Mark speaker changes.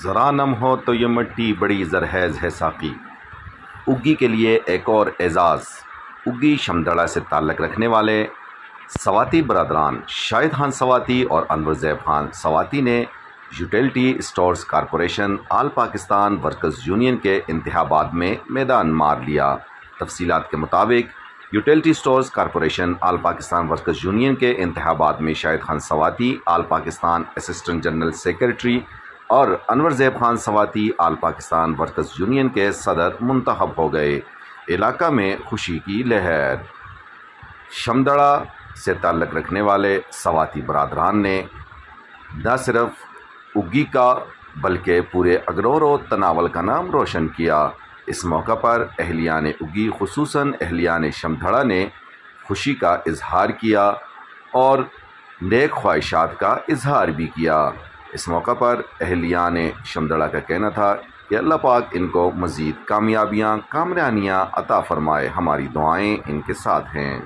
Speaker 1: ذرا نم ہو تو یہ مٹی بڑی زرخیز ہے ساقی۔ اگی کے لیے ایک اور اعزاز۔ اگی شمدڑا سے تعلق رکھنے والے سواتی برادران شاہد خان سواتی اور انور زیب خان سواتی نے یوٹیلٹی اسٹورز کارپوریشن آل پاکستان ورکرز یونین کے انتخابات میں میدان مار لیا۔ تفصیلات کے مطابق یوٹیلٹی اسٹورز کارپوریشن آل پاکستان ورکرز یونین کے انتخابات میں شاہد خان سواتی آل پاکستان اسسٹنٹ جنرل سیکرٹری اور انور زیب خان سواتی آل پاکستان ورکرز یونین کے صدر منتخب ہو گئے۔ علاقہ میں خوشی کی لہر۔ شمدڑا سے تعلق رکھنے والے سواتی برادران نے نہ صرف اگی کا بلکہ پورے اگرور و تناول کا نام روشن کیا۔ اس موقع پر اہلیان اگی خصوصاً اہلیان شمدڑا نے خوشی کا اظہار کیا اور نیک خواہشات کا اظہار بھی کیا۔ اس موقع پر اہلیان شمدڑا کا کہنا تھا کہ اللہ پاک ان کو مزید کامیابیاں کامرانیاں عطا فرمائے، ہماری دعائیں ان کے ساتھ ہیں۔